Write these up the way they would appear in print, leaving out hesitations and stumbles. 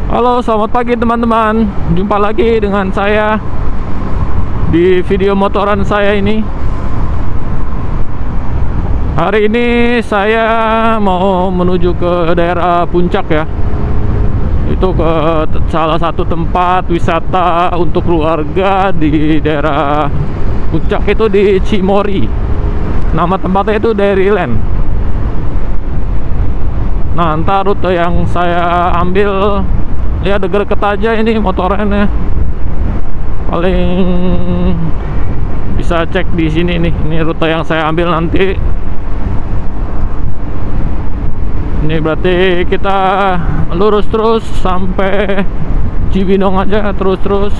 Halo, selamat pagi teman-teman. Jumpa lagi dengan saya di video motoran saya ini. Hari ini saya mau menuju ke daerah Puncak ya. Itu ke salah satu tempat wisata untuk keluarga di daerah Puncak, itu di Cimory. Nama tempatnya itu Dairyland. Nah, entar rute yang saya ambil ya deket aja ini motorannya. Paling bisa cek di sini nih. Ini rute yang saya ambil nanti. Ini berarti kita lurus terus sampai Cibinong aja, terus.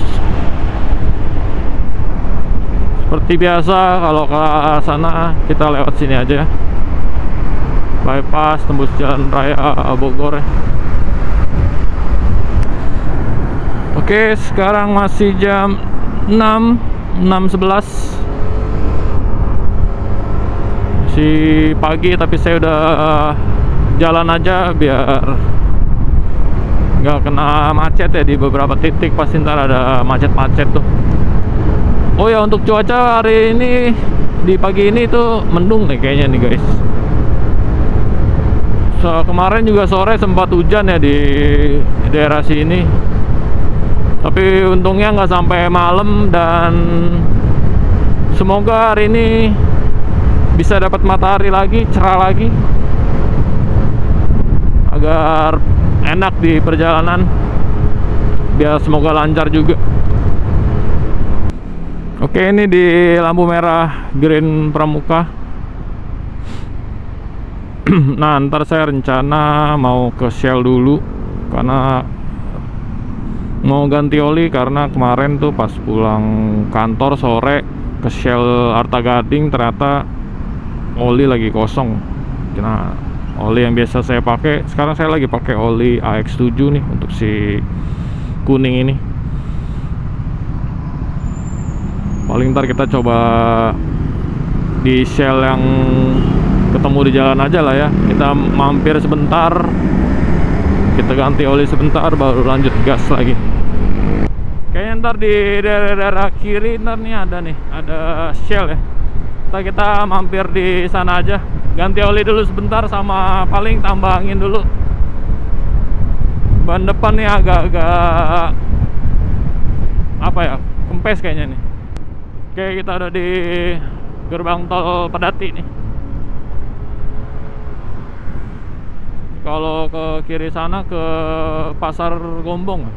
Seperti biasa kalau ke sana kita lewat sini aja. Bypass tembus Jalan Raya Bogor ya. Oke, sekarang masih jam 6.11. Masih pagi tapi saya udah jalan aja biar nggak kena macet ya. Di beberapa titik pasti ntar ada macet-macet tuh. Oh ya, untuk cuaca hari ini di pagi ini tuh mendung nih kayaknya nih guys. Kemarin juga sore sempat hujan ya di daerah sini, tapi untungnya nggak sampai malam. Dan semoga hari ini bisa dapat matahari lagi, cerah lagi, agar enak di perjalanan, biar semoga lancar juga. Oke, ini di lampu merah Green Pramuka. Nah, ntar saya rencana mau ke Shell dulu karena mau ganti oli. Karena kemarin tuh pas pulang kantor sore ke Shell Arta Gading, ternyata oli lagi kosong. Nah, oli yang biasa saya pakai, sekarang saya lagi pakai oli AX7 nih untuk si kuning ini. Paling ntar kita coba di Shell yang ketemu di jalan aja lah ya. Kita mampir sebentar, kita ganti oli sebentar, baru lanjut gas lagi. Kayaknya ntar di daerah kiri ntar nih ada Shell ya. Ntar kita mampir di sana aja, ganti oli dulu sebentar, sama paling tambah angin dulu. Ban depan nih agak-agak apa ya, kempes kayaknya nih. Oke, kita ada di gerbang tol Pedati nih. Kalau ke kiri sana ke Pasar Gombong.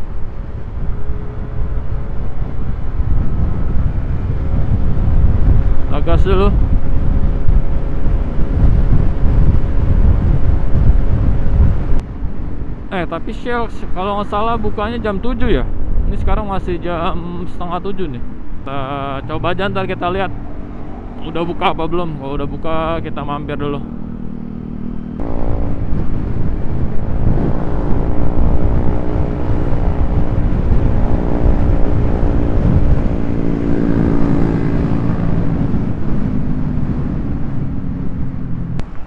Gas dulu. Tapi Shell kalau nggak salah bukanya jam 7 ya. Ini sekarang masih jam setengah 7 nih. Kita coba aja, ntar kita lihat udah buka apa belum. Kalau udah buka kita mampir dulu.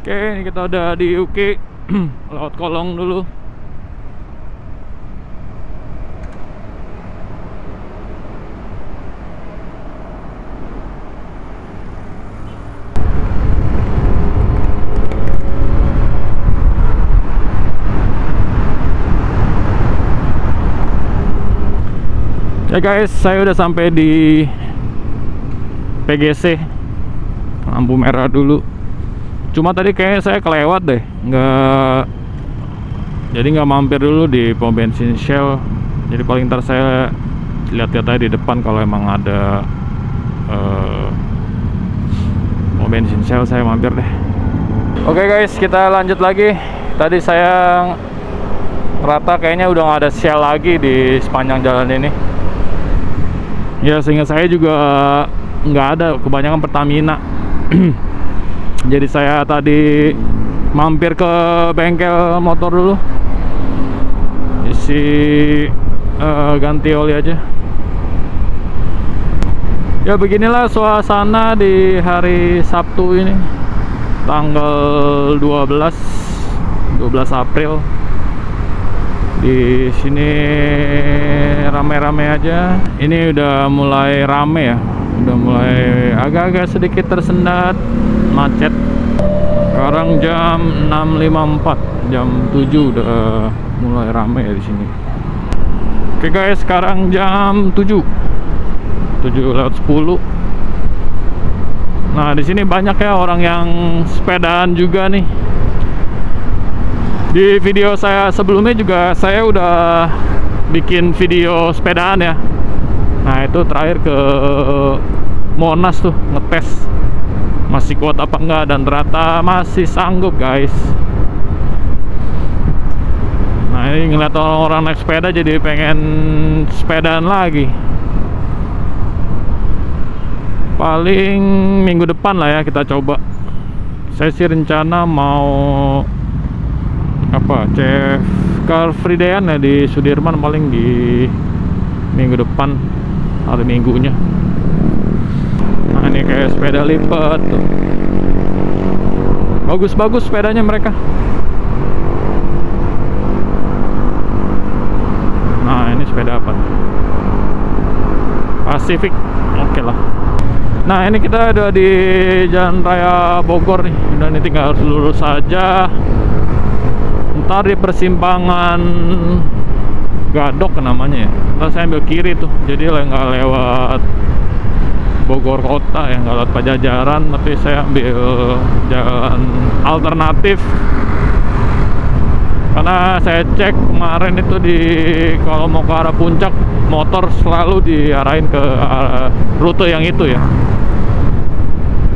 Oke, ini kita udah di UK. Lewat kolong dulu. Ya guys, saya udah sampai di PGC. Lampu merah dulu. Cuma tadi kayaknya saya kelewat deh, jadi nggak mampir dulu di pom bensin Shell. Jadi paling ntar saya lihat-lihat aja di depan, kalau emang ada pom bensin Shell saya mampir deh. Oke guys, kita lanjut lagi. Tadi saya rata kayaknya udah nggak ada Shell lagi di sepanjang jalan ini. Ya, seingat saya juga nggak ada, kebanyakan Pertamina. Jadi saya tadi mampir ke bengkel motor dulu, isi ganti oli aja. Ya beginilah suasana di hari Sabtu ini. tanggal 12 April. Di sini rame-rame aja. Ini udah mulai rame ya, udah mulai agak-agak sedikit tersendat, macet. Sekarang jam 6.54, jam 7 udah mulai rame ya di sini. Oke guys, sekarang jam 7:10. Nah, di sini banyak ya orang yang sepedaan juga nih. Di video saya sebelumnya juga saya udah bikin video sepedaan ya. Nah, itu terakhir ke Monas tuh, ngetes masih kuat apa enggak, dan ternyata masih sanggup guys. Nah, ini ngeliat orang-orang naik sepeda jadi pengen sepedaan lagi. Paling minggu depan lah ya kita coba. Saya sih rencana mau cek Car Free Day-an ya di Sudirman, paling di minggu depan, hari Minggunya. Nah, ini kayak sepeda lipat tuh. Bagus-bagus sepedanya mereka. Nah, ini sepeda apa? Pacific. Oke lah. Nah, ini kita ada di Jalan Raya Bogor nih. Udah, ini tinggal harus lurus saja. Ntar di persimpangan Gadok namanya ya, ntar saya ambil kiri tuh, jadi nggak lewat Bogor kota ya, nggak lewat Pajajaran, tapi saya ambil jalan alternatif. Karena saya cek kemarin itu kalau mau ke arah puncak, motor selalu diarahin ke rute yang itu ya.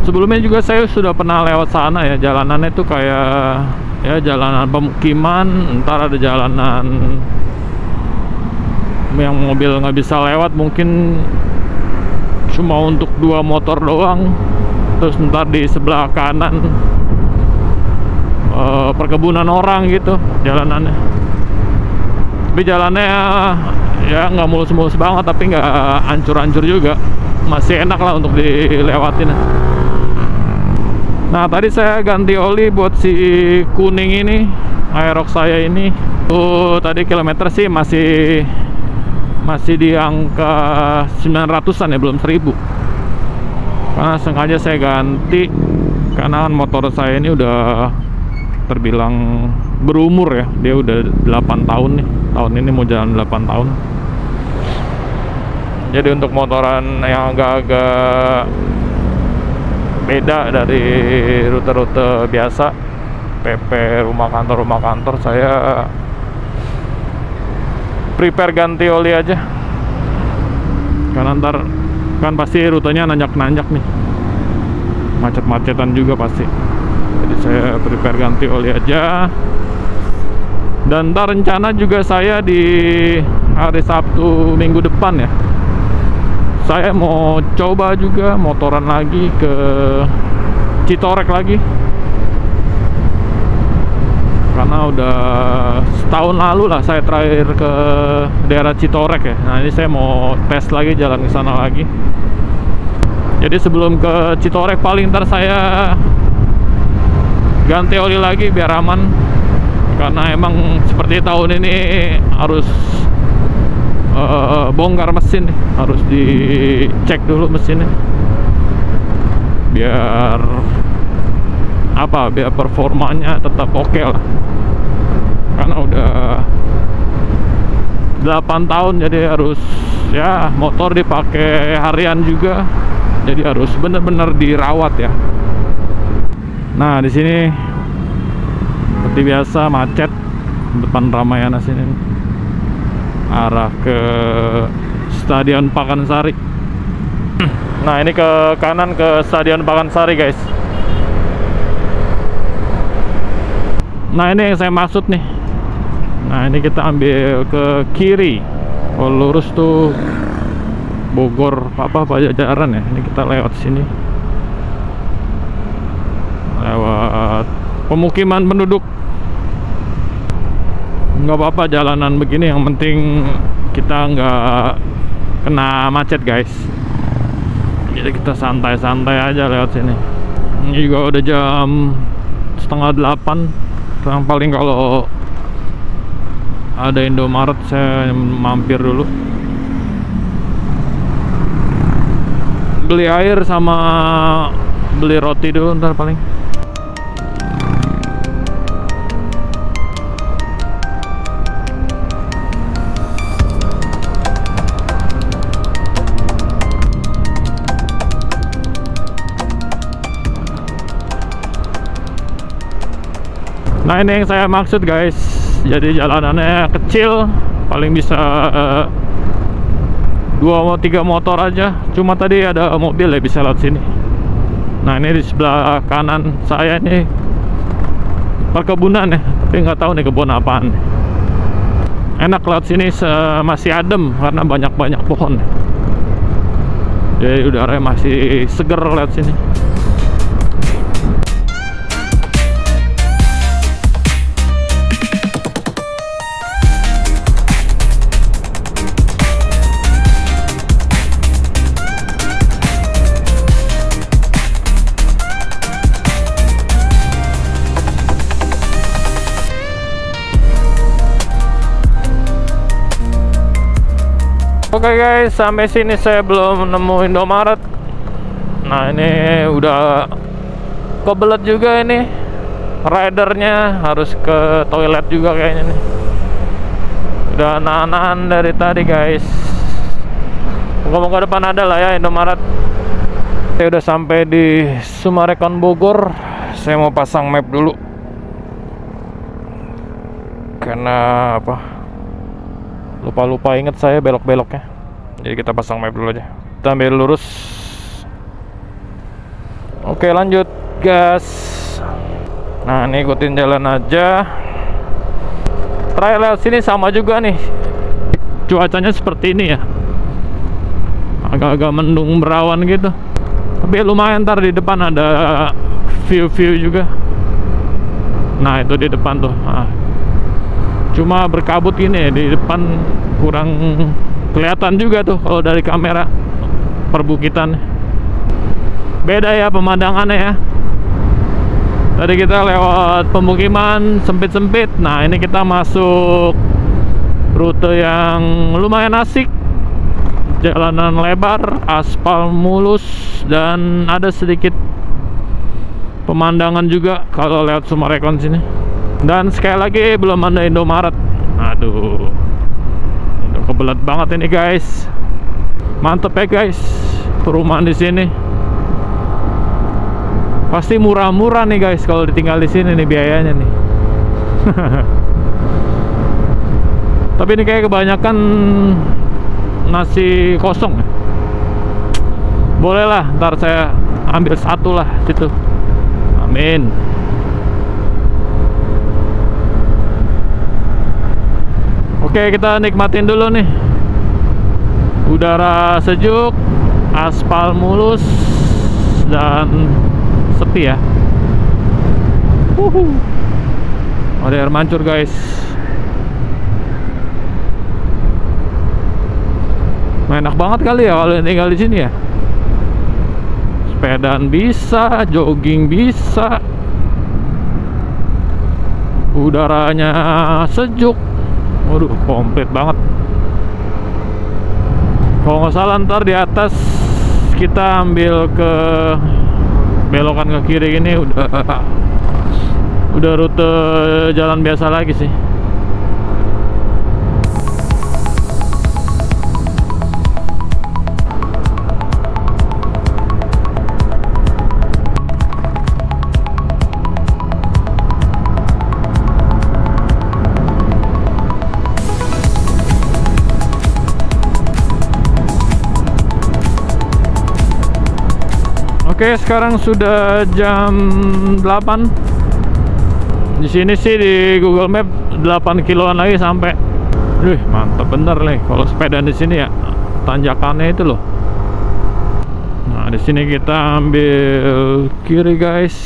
Sebelumnya juga saya sudah pernah lewat sana ya. Jalanannya itu kayak ya jalanan pemukiman, ntar ada jalanan yang mobil nggak bisa lewat, mungkin cuma untuk 2 motor doang. Terus ntar di sebelah kanan perkebunan orang gitu jalanannya. Tapi jalannya ya nggak mulus-mulus banget, tapi nggak hancur-hancur juga, masih enak lah untuk dilewatin. Nah, tadi saya ganti oli buat si kuning ini, Aerox saya ini. Tadi kilometer sih masih di angka 900-an ya, belum 1000. Karena sengaja saya ganti, karena kan motor saya ini udah terbilang berumur ya. Dia udah 8 tahun nih. Tahun ini mau jalan 8 tahun. Jadi untuk motoran yang agak-agak beda dari rute-rute biasa, PP rumah kantor, saya prepare ganti oli aja. Karena ntar kan pasti rutenya nanjak-nanjak nih, macet-macetan juga pasti. Jadi saya prepare ganti oli aja. Dan ntar rencana juga saya di hari Sabtu minggu depan ya, saya mau coba juga motoran lagi ke Citorek lagi. Karena udah setahun lalu lah saya terakhir ke daerah Citorek ya. Nah, ini saya mau tes lagi, jalan ke sana lagi. Jadi sebelum ke Citorek paling ntar saya ganti oli lagi biar aman. Karena emang seperti tahun ini harus bongkar mesin nih, harus dicek dulu mesinnya biar performanya tetap oke lah. Karena udah 8 tahun, jadi harus ya motor dipakai harian juga, jadi harus bener-bener dirawat ya. Nah, di sini seperti biasa macet depan Ramayana sini, arah ke Stadion Pakansari. Nah, ini ke kanan ke Stadion Pakansari guys. Nah, ini yang saya maksud nih. Nah, ini kita ambil ke kiri. Kalau lurus tuh Bogor Pajajaran ya. Ini kita lewat sini, lewat pemukiman penduduk. Nggak apa-apa jalanan begini, yang penting kita nggak kena macet guys. Jadi kita santai-santai aja lewat sini. Ini juga udah jam setengah 8. Yang paling kalau ada Indomaret saya mampir dulu beli air sama beli roti dulu ntar paling. Nah ini yang saya maksud guys, jadi jalanannya kecil, paling bisa 2-3 motor aja. Cuma tadi ada mobil ya bisa lewat sini. Nah ini di sebelah kanan saya ini perkebunan ya, tapi nggak tahu nih kebun apaan. Enak lewat sini, masih adem karena banyak pohon. Jadi udaranya masih seger lewat sini. Oke guys, sampai sini saya belum nemu Indomaret. Nah ini udah kebelet juga ini. Ridernya harus ke toilet juga kayaknya nih. Udah nahan dari tadi guys. Moga-moga depan ada lah ya Indomaret. Saya udah sampai di Sumarekon Bogor. Saya mau pasang map dulu. Karena apa? Lupa inget saya belok-beloknya. Jadi kita pasang map dulu aja. Kita ambil lurus. Oke lanjut gas. Nah ini ikutin jalan aja. Terakhir lewat sini sama juga nih. Cuacanya seperti ini ya. Agak-agak mendung berawan gitu. Tapi lumayan, ntar di depan ada view juga. Nah itu di depan tuh. Nah, cuma berkabut gini ya, di depan kurang kelihatan juga tuh kalau dari kamera perbukitan. Beda ya pemandangannya ya. Tadi kita lewat pemukiman sempit-sempit. Nah ini kita masuk rute yang lumayan asik. Jalanan lebar, aspal mulus, dan ada sedikit pemandangan juga kalau lewat Sumarekon sini. Dan sekali lagi belum ada Indomaret. Aduh, udah kebelet banget ini guys. Mantep ya guys, perumahan di sini. Pasti murah-murah nih guys kalau ditinggal di sini nih biayanya nih. Tapi ini kayak kebanyakan nasi kosong. Boleh lah, ntar saya ambil satu lah situ. Amin. Oke, kita nikmatin dulu nih. Udara sejuk, aspal mulus, dan sepi ya. Ada air mancur guys. Enak banget kali ya kalau tinggal di sini ya. Sepedaan bisa, jogging bisa. Udaranya sejuk. Waduh, komplit banget. Kalau nggak salah ntar di atas kita ambil ke belokan ke kiri ini udah rute jalan biasa lagi sih. Oke, sekarang sudah jam 8. Di sini sih di Google Map 8 kiloan lagi sampai. Wih, mantap bener nih kalau sepeda di sini ya. Tanjakannya itu loh. Nah, di sini kita ambil kiri, guys.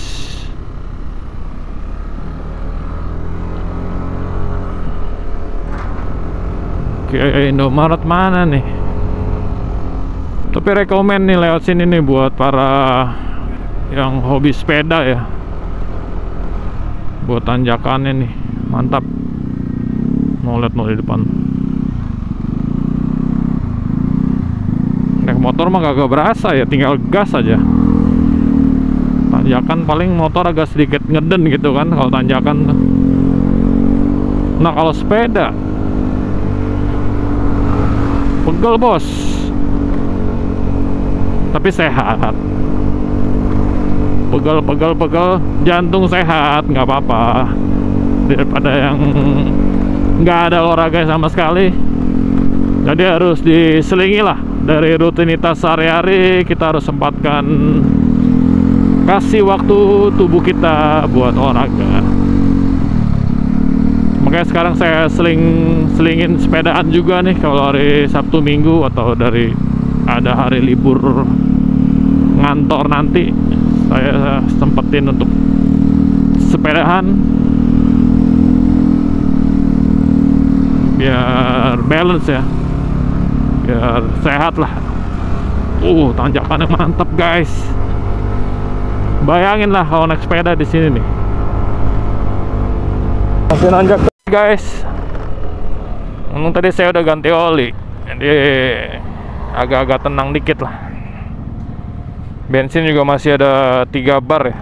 Oke, Indomaret mana nih? Tapi rekomen nih lewat sini nih buat para yang hobi sepeda ya, buat tanjakannya nih mantap. Mau lihat di depan, naik motor mah gak berasa ya, tinggal gas aja. Tanjakan paling motor agak sedikit ngeden gitu kan kalau tanjakan tuh. Nah kalau sepeda pegel bos, tapi sehat. Pegel jantung sehat, nggak apa-apa, daripada yang nggak ada olahraga sama sekali. Jadi harus diselingi lah, dari rutinitas sehari-hari kita harus sempatkan kasih waktu tubuh kita buat olahraga. Makanya sekarang saya selingin sepedaan juga nih kalau hari Sabtu Minggu, atau dari ada hari libur ngantor nanti saya sempetin untuk sepedaan biar balance ya, biar sehat lah. Tanjakannya mantap guys. Bayangin lah kalau naik sepeda di sini nih. Masih nanjak guys. Untung tadi saya udah ganti oli, jadi agak-agak tenang dikit lah. Bensin juga masih ada 3 bar ya,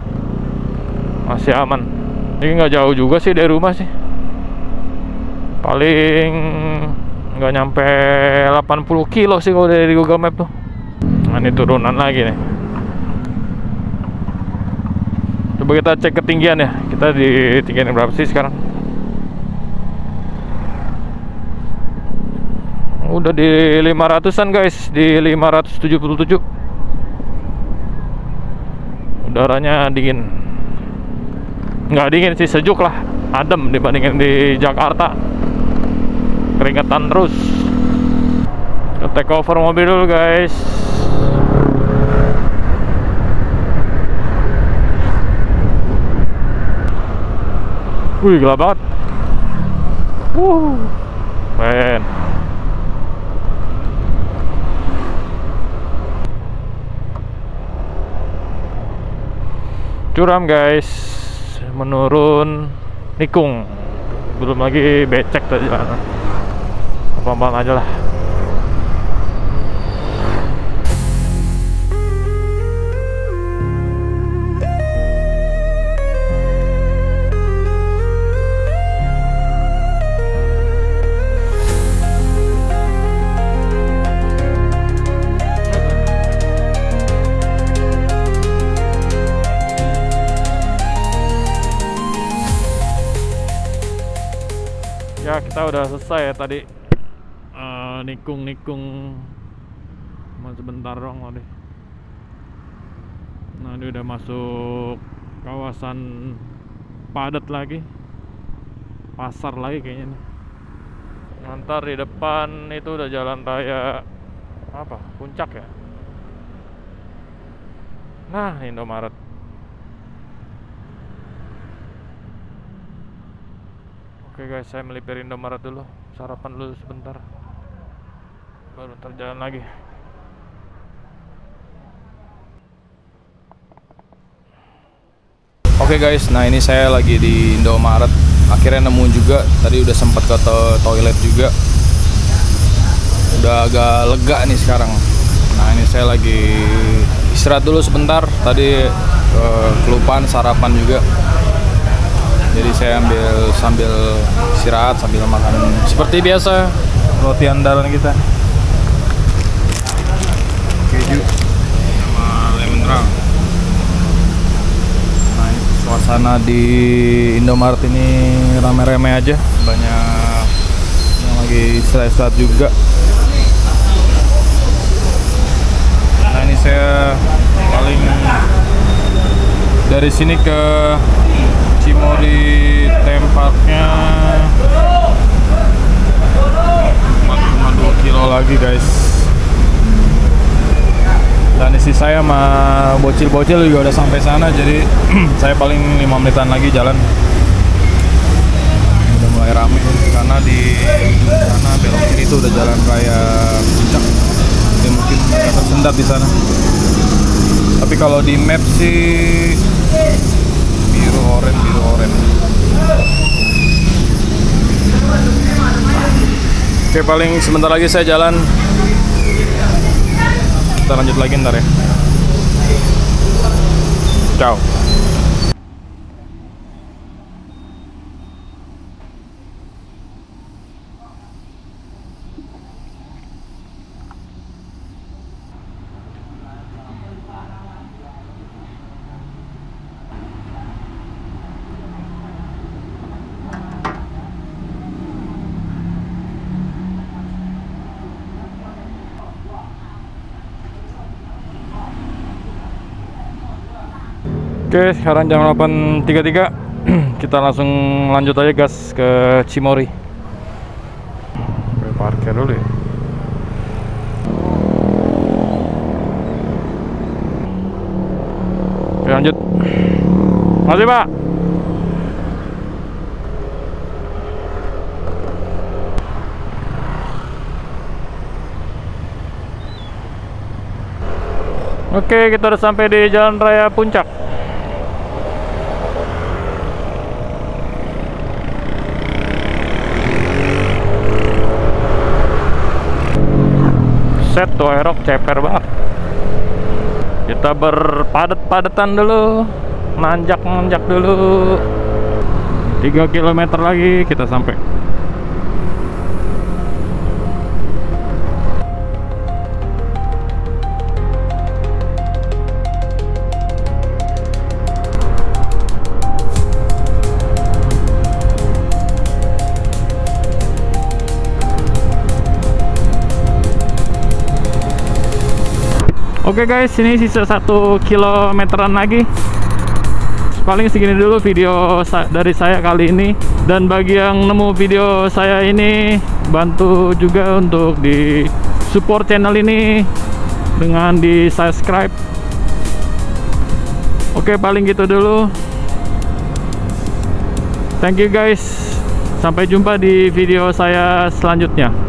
masih aman. Ini nggak jauh juga sih dari rumah sih, paling nggak nyampe 80 kilo sih kalau dari Google Map tuh. Nah ini turunan lagi nih. Coba kita cek ketinggian ya, kita di tinggian berapa sih sekarang? Udah di 500-an guys, di 577. Udaranya dingin. Nggak dingin sih, sejuk lah, adem dibandingin di Jakarta. Keringetan terus. Kita take over mobil dulu guys. Wih gelap banget. Keren. Curam guys, menurun nikung, belum lagi becek tadi. Apa-apaan aja lah. Ya kita udah selesai ya tadi, nikung cuma sebentar doang loh deh. Nah ini udah masuk kawasan padat lagi, pasar lagi kayaknya nih. Ntar di depan itu udah jalan raya apa, Puncak ya. Nah Indomaret. Oke guys, saya melipir Indomaret dulu, sarapan dulu sebentar, baru ntar jalan lagi. Oke guys, nah ini saya lagi di Indomaret. Akhirnya nemu juga, tadi udah sempat ke toilet juga. Udah agak lega nih sekarang. Nah ini saya lagi istirahat dulu sebentar. Tadi kelupaan sarapan juga. Jadi saya sambil istirahat, sambil makan seperti biasa roti andalan kita, keju sama lemon drop. Nah ini suasana di Indomaret ini rame-rame aja, banyak yang lagi istirahat juga. Nah ini saya paling dari sini ke Cimory tempatnya 4,2 kilo lagi guys. Dan isi saya sama bocil-bocil juga udah sampai sana, jadi saya paling 5 menitan lagi jalan. Udah mulai rame karena di ujung sana belok kiri itu udah jalan raya Puncak, jadi mungkin tersendat di sana. Tapi kalau di map sih biru orange. Oke, paling sebentar lagi saya jalan. Kita lanjut lagi ntar ya. Ciao. Oke, sekarang jam 8.33. Kita langsung lanjut aja gas ke Cimory. Oke, parkir dulu ya. Oke, lanjut. Makasih, Pak. Oke, kita udah sampai di Jalan Raya Puncak. Set tuh aerok ceper banget. Kita berpadat-padatan dulu, nanjak dulu. 3 km lagi kita sampai. Oke guys, ini sisa 1 kilometeran lagi. Paling segini dulu video dari saya kali ini. Dan bagi yang nemu video saya ini, bantu juga untuk di support channel ini dengan di subscribe. Oke, paling gitu dulu. Thank you guys. Sampai jumpa di video saya selanjutnya.